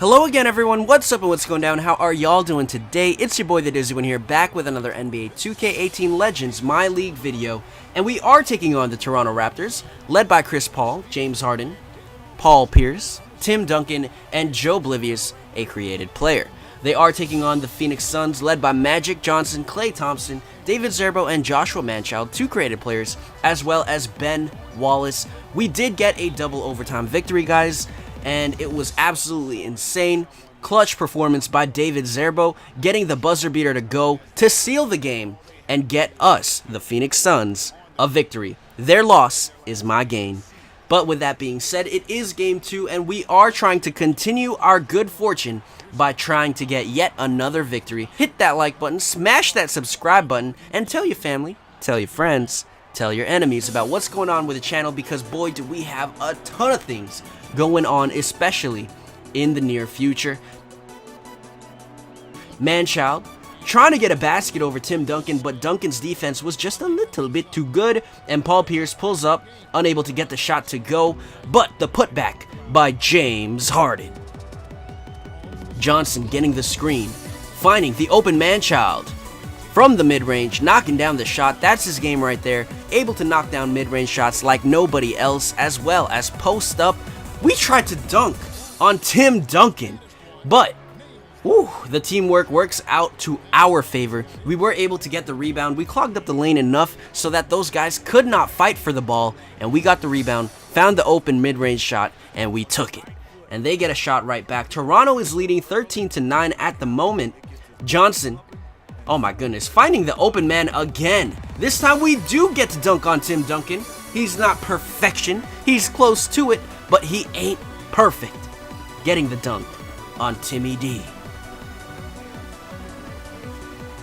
Hello again everyone, what's up and what's going down? How are y'all doing today? It's your boy the Dizzy One here, back with another NBA 2K18 Legends My League video. And we are taking on the Toronto Raptors, led by Chris Paul, James Harden, Paul Pierce, Tim Duncan, and Joe Oblivious, a created player. They are taking on the Phoenix Suns, led by Magic Johnson, Klay Thompson, David Zerbo, and Joshua Manchild, two created players, as well as Ben Wallace. We did get a double overtime victory, guys, and it was absolutely insane. Clutch performance by David Zerbo, getting the buzzer beater to go to seal the game and get us, the Phoenix Suns, a victory. Their loss is my gain. But with that being said, it is game 2, and we are trying to continue our good fortune by trying to get yet another victory. Hit that like button, smash that subscribe button, and tell your family, tell your friends, tell your enemies about what's going on with the channel, because boy do we have a ton of things going on, especially in the near future. Manchild trying to get a basket over Tim Duncan, but Duncan's defense was just a little bit too good, and Paul Pierce pulls up, unable to get the shot to go, but the putback by James Harden. Johnson getting the screen, finding the open Manchild from the mid-range, knocking down the shot. That's his game right there, able to knock down mid-range shots like nobody else, as well as post up. We tried to dunk on Tim Duncan, but the teamwork works out to our favor. We were able to get the rebound. We clogged up the lane enough so that those guys could not fight for the ball, and we got the rebound, found the open mid-range shot, and we took it. And they get a shot right back. Toronto is leading 13-9 at the moment. Johnson, oh my goodness, finding the open man again. This time we do get to dunk on Tim Duncan. He's not perfection. He's close to it, but he ain't perfect. Getting the dunk on Timmy D.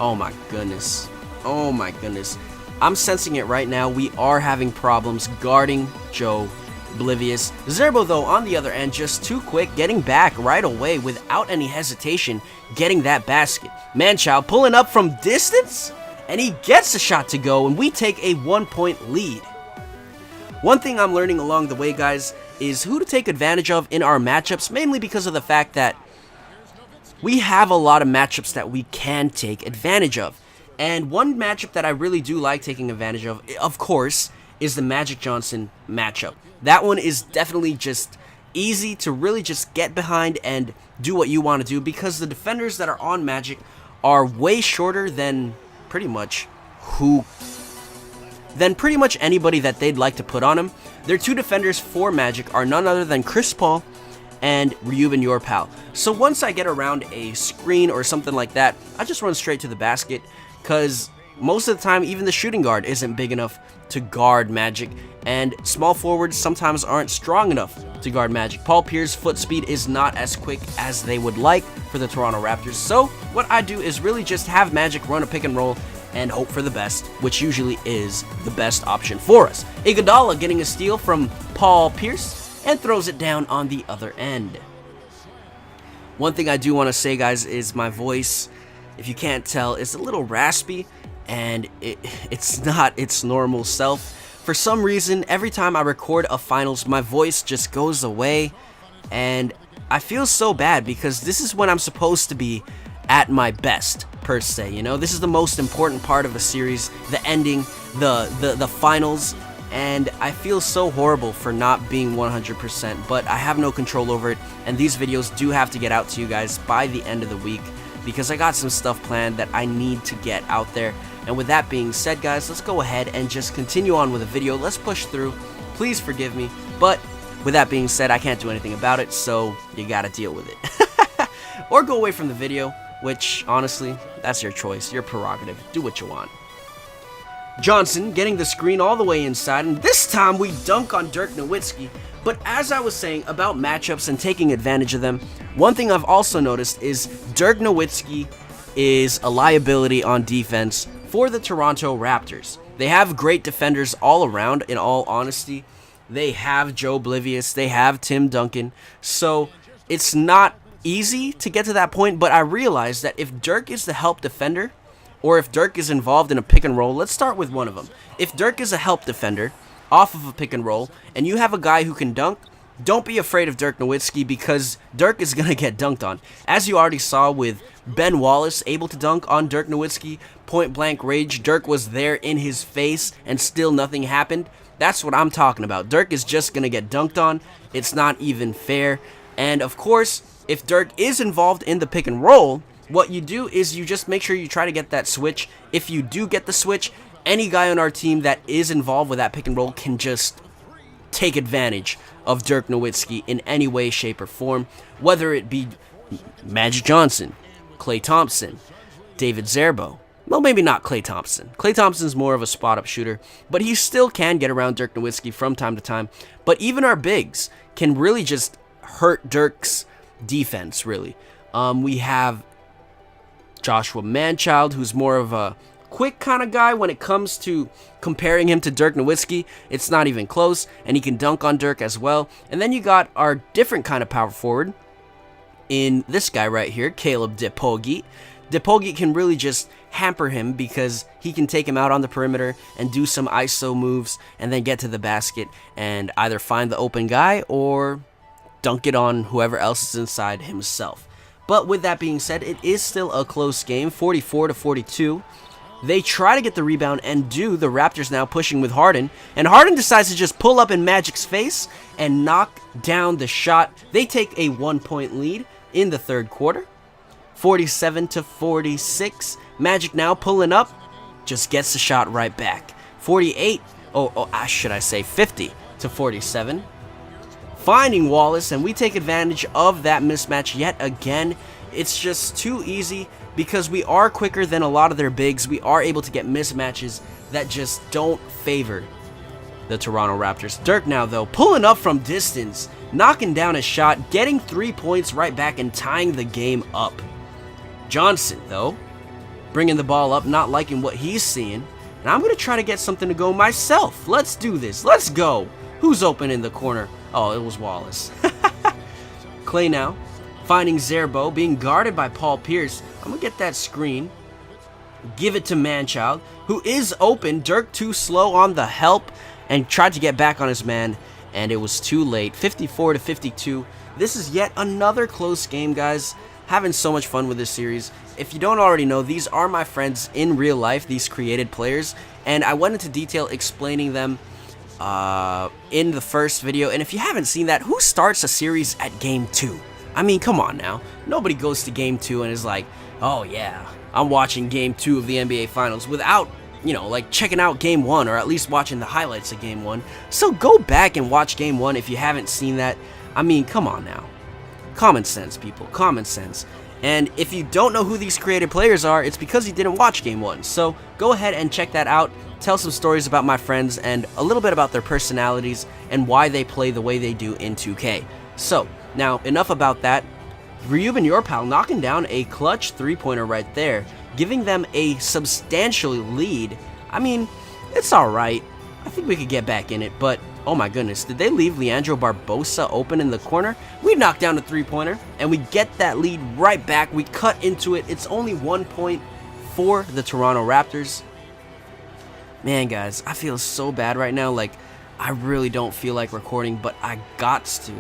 Oh my goodness. Oh my goodness. I'm sensing it right now. We are having problems guarding Joe Oblivious. Zerbo, though, on the other end, just too quick, getting back right away without any hesitation, getting that basket. Manchild pulling up from distance, and he gets the shot to go, and we take a 1-point lead. One thing I'm learning along the way, guys, is who to take advantage of in our matchups, mainly because of the fact that we have a lot of matchups that we can take advantage of. And one matchup that I really do like taking advantage of course, is the Magic Johnson matchup. That one is definitely just easy to really just get behind and do what you want to do, because the defenders that are on Magic are way shorter than pretty much anybody that they'd like to put on him. Their two defenders for Magic are none other than Chris Paul and Ruben Your Pal. So once I get around a screen or something like that, I just run straight to the basket, because most of the time even the shooting guard isn't big enough to guard Magic, and small forwards sometimes aren't strong enough to guard Magic. Paul Pierce's foot speed is not as quick as they would like for the Toronto Raptors, so what I do is really just have Magic run a pick and roll and hope for the best, which usually is the best option for us. Iguodala getting a steal from Paul Pierce and throws it down on the other end. One thing I do want to say, guys, is my voice, if you can't tell, is a little raspy, and it's not its normal self. For some reason, every time I record a finals, my voice just goes away, and I feel so bad, because this is when I'm supposed to be at my best, per se. You know, this is the most important part of a series, the ending, the finals, and I feel so horrible for not being 100%, but I have no control over it, and these videos do have to get out to you guys by the end of the week, because I got some stuff planned that I need to get out there. And with that being said, guys, let's go ahead and just continue on with the video. Let's push through. Please forgive me, but with that being said, I can't do anything about it, so you gotta deal with it. Or go away from the video, which, honestly, that's your choice, your prerogative. Do what you want. Johnson getting the screen all the way inside, and this time we dunk on Dirk Nowitzki. But as I was saying about matchups and taking advantage of them, one thing I've also noticed is Dirk Nowitzki is a liability on defense for the Toronto Raptors. They have great defenders all around, in all honesty. They have Joe Oblivious, they have Tim Duncan, so it's not easy to get to that point, but I realized that if Dirk is the help defender, or if Dirk is involved in a pick and roll, let's start with one of them. If Dirk is a help defender off of a pick and roll, and you have a guy who can dunk, don't be afraid of Dirk Nowitzki because Dirk is going to get dunked on. As you already saw with Ben Wallace able to dunk on Dirk Nowitzki, point blank rage, Dirk was there in his face and still nothing happened. That's what I'm talking about. Dirk is just going to get dunked on. It's not even fair. And of course, if Dirk is involved in the pick and roll, what you do is you just make sure you try to get that switch. If you do get the switch, any guy on our team that is involved with that pick and roll can just take advantage of Dirk Nowitzki in any way, shape, or form, whether it be Magic Johnson, Klay Thompson, David Zerbo. Well, maybe not Klay Thompson. Klay Thompson's more of a spot-up shooter, but he still can get around Dirk Nowitzki from time to time. But even our bigs can really just hurt Dirk's defense, really. We have Joshua Manchild, who's more of a quick kind of guy when it comes to comparing him to Dirk Nowitzki. It's not even close, and he can dunk on Dirk as well. And then you got our different kind of power forward in this guy right here, Caleb Depogi. Depogi can really just hamper him because he can take him out on the perimeter and do some ISO moves and then get to the basket and either find the open guy or dunk it on whoever else is inside himself. But with that being said, it is still a close game, 44-42. They try to get the rebound and do. The Raptors now pushing with Harden. And Harden decides to just pull up in Magic's face and knock down the shot. They take a 1-point lead in the third quarter. 47-46. Magic now pulling up. Just gets the shot right back. 50-47. Finding Wallace, and we take advantage of that mismatch yet again. It's just too easy because we are quicker than a lot of their bigs. We are able to get mismatches that just don't favor the Toronto Raptors. Dirk now, though, pulling up from distance, knocking down a shot, getting 3 points right back and tying the game up. Johnson, though, bringing the ball up, not liking what he's seeing. And I'm going to try to get something to go myself. Let's do this. Let's go. Who's open in the corner? Oh, it was Wallace. Klay now, finding Zerbo, being guarded by Paul Pierce. I'm going to get that screen. Give it to Manchild, who is open. Dirk too slow on the help and tried to get back on his man, and it was too late. 54-52. This is yet another close game, guys. Having so much fun with this series. If you don't already know, these are my friends in real life, these created players, and I went into detail explaining them in the first video. And if you haven't seen that, who starts a series at game 2? I mean, come on now. Nobody goes to game 2 and is like, oh yeah, I'm watching game 2 of the NBA Finals without, you know, like checking out game 1 or at least watching the highlights of game 1. So go back and watch game 1 if you haven't seen that. I mean, come on now. Common sense, people. Common sense. And if you don't know who these created players are, it's because you didn't watch game 1. So go ahead and check that out. Tell some stories about my friends and a little bit about their personalities and why they play the way they do in 2K. So, now, enough about that. Ryuben Yorpal knocking down a clutch three-pointer right there, giving them a substantial lead. I mean, it's alright. I think we could get back in it, but oh my goodness, did they leave Leandro Barbosa open in the corner? We knock down a three-pointer, and we get that lead right back. We cut into it. It's only 1 point for the Toronto Raptors. Man, guys, I feel so bad right now. Like, I really don't feel like recording, but I gots to.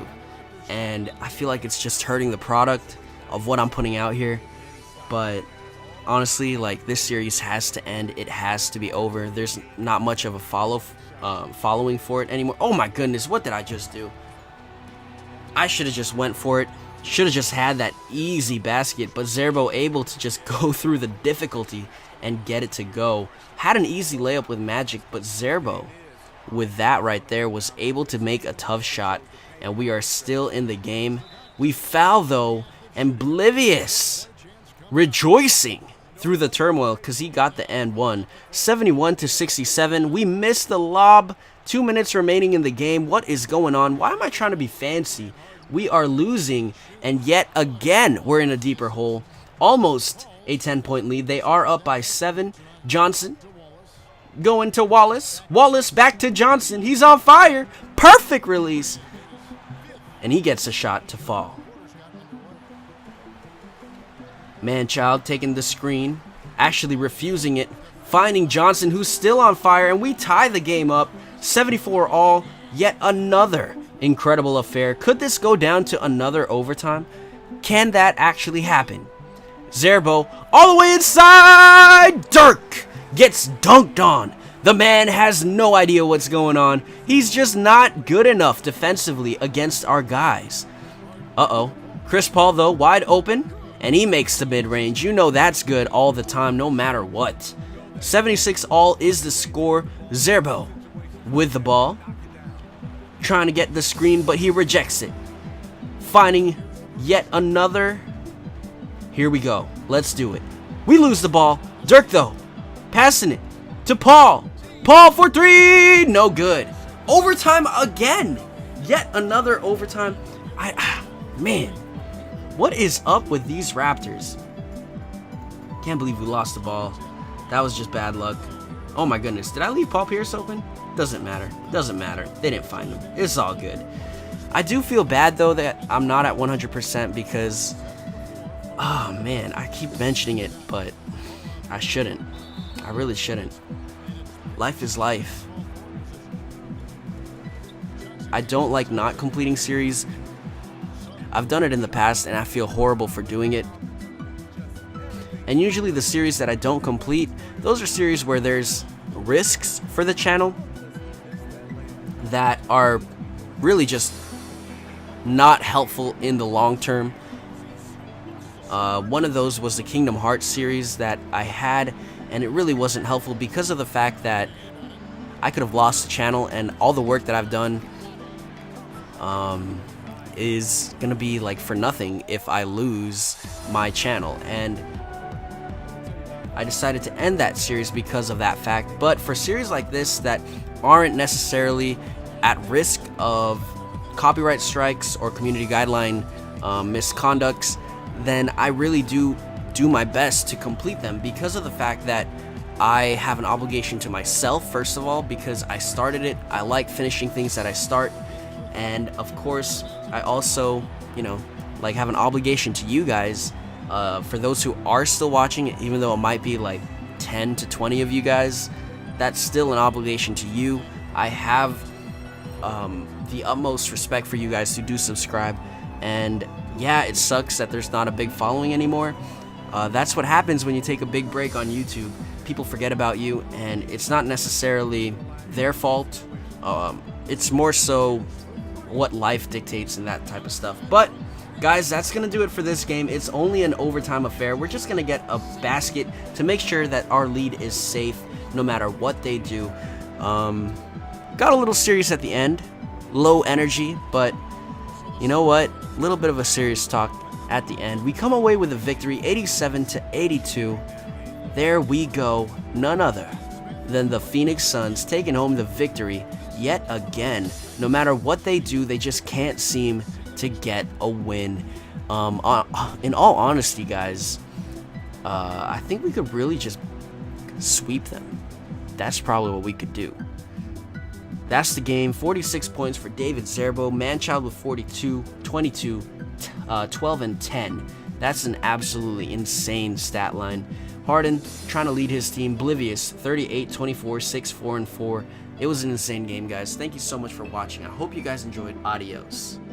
And I feel like it's just hurting the product of what I'm putting out here. But honestly, like, this series has to end. It has to be over. There's not much of a following for it anymore. Oh my goodness, what did I just do? I should have just went for it. Should have just had that easy basket, but Zerbo able to just go through the difficulty and get it to go. Had an easy layup with Magic, but Zerbo, with that right there, was able to make a tough shot, and we are still in the game. We foul, though, and Oblivious rejoicing through the turmoil because he got the and one. 71-67. We missed the lob. 2 minutes remaining in the game. What is going on? Why am I trying to be fancy? We are losing, and yet again, we're in a deeper hole. Almost a 10-point lead. They are up by 7. Johnson going to Wallace. Wallace back to Johnson. He's on fire. Perfect release. And he gets a shot to fall. Manchild taking the screen, actually refusing it, finding Johnson, who's still on fire, and we tie the game up. 74 all. Yet another Incredible affair. Could this go down to another overtime? Can that actually happen? Zerbo all the way inside. Dirk gets dunked on. The man has no idea what's going on. He's just not good enough defensively against our guys. Uh-oh. Chris Paul, though, wide open, and he makes the mid-range. You know that's good all the time, no matter what. 76 all is the score. Zerbo with the ball, trying to get the screen, but he rejects it. Finding yet another. Here we go. Let's do it. We lose the ball. Dirk, though, passing it to Paul. Paul for three. No good. Overtime again. Yet another overtime. Man, what is up with these Raptors? Can't believe we lost the ball. That was just bad luck. Oh my goodness. Did I leave Paul Pierce open? Doesn't matter. Doesn't matter. They didn't find him. It's all good. I do feel bad, though, that I'm not at 100% because, oh man, I keep mentioning it, but I shouldn't. I really shouldn't. Life is life. I don't like not completing series. I've done it in the past and I feel horrible for doing it. And usually the series that I don't complete, those are series where there's risks for the channel that are really just not helpful in the long term. One of those was the Kingdom Hearts series that I had, and it really wasn't helpful because of the fact that I could have lost the channel, and all the work that I've done is gonna be like for nothing if I lose my channel. And I decided to end that series because of that fact. But for series like this that aren't necessarily at risk of copyright strikes or community guideline misconducts, then I really do my best to complete them because of the fact that I have an obligation to myself, first of all, because I started it. I like finishing things that I start. And of course, I also, like have an obligation to you guys. For those who are still watching, even though it might be like 10 to 20 of you guys, that's still an obligation to you. I have the utmost respect for you guys who do subscribe. And yeah, it sucks that there's not a big following anymore. That's what happens when you take a big break on YouTube. People forget about you, and it's not necessarily their fault. It's more so what life dictates and that type of stuff. But guys, that's gonna do it for this game. It's only an overtime affair. We're just gonna get a basket to make sure that our lead is safe no matter what they do. Got a little serious at the end, low energy, but you know what? A little bit of a serious talk at the end. We come away with a victory, 87-82. There we go. None other than the Phoenix Suns taking home the victory yet again. No matter what they do, they just can't seem to get a win. In all honesty, guys, I think we could really just sweep them. That's probably what we could do. That's the game. 46 points for David Zerbo. Manchild with 42, 22, 12, and 10. That's an absolutely insane stat line. Harden trying to lead his team. Oblivious, 38, 24, 6, 4, and 4. It was an insane game, guys. Thank you so much for watching. I hope you guys enjoyed. Adios.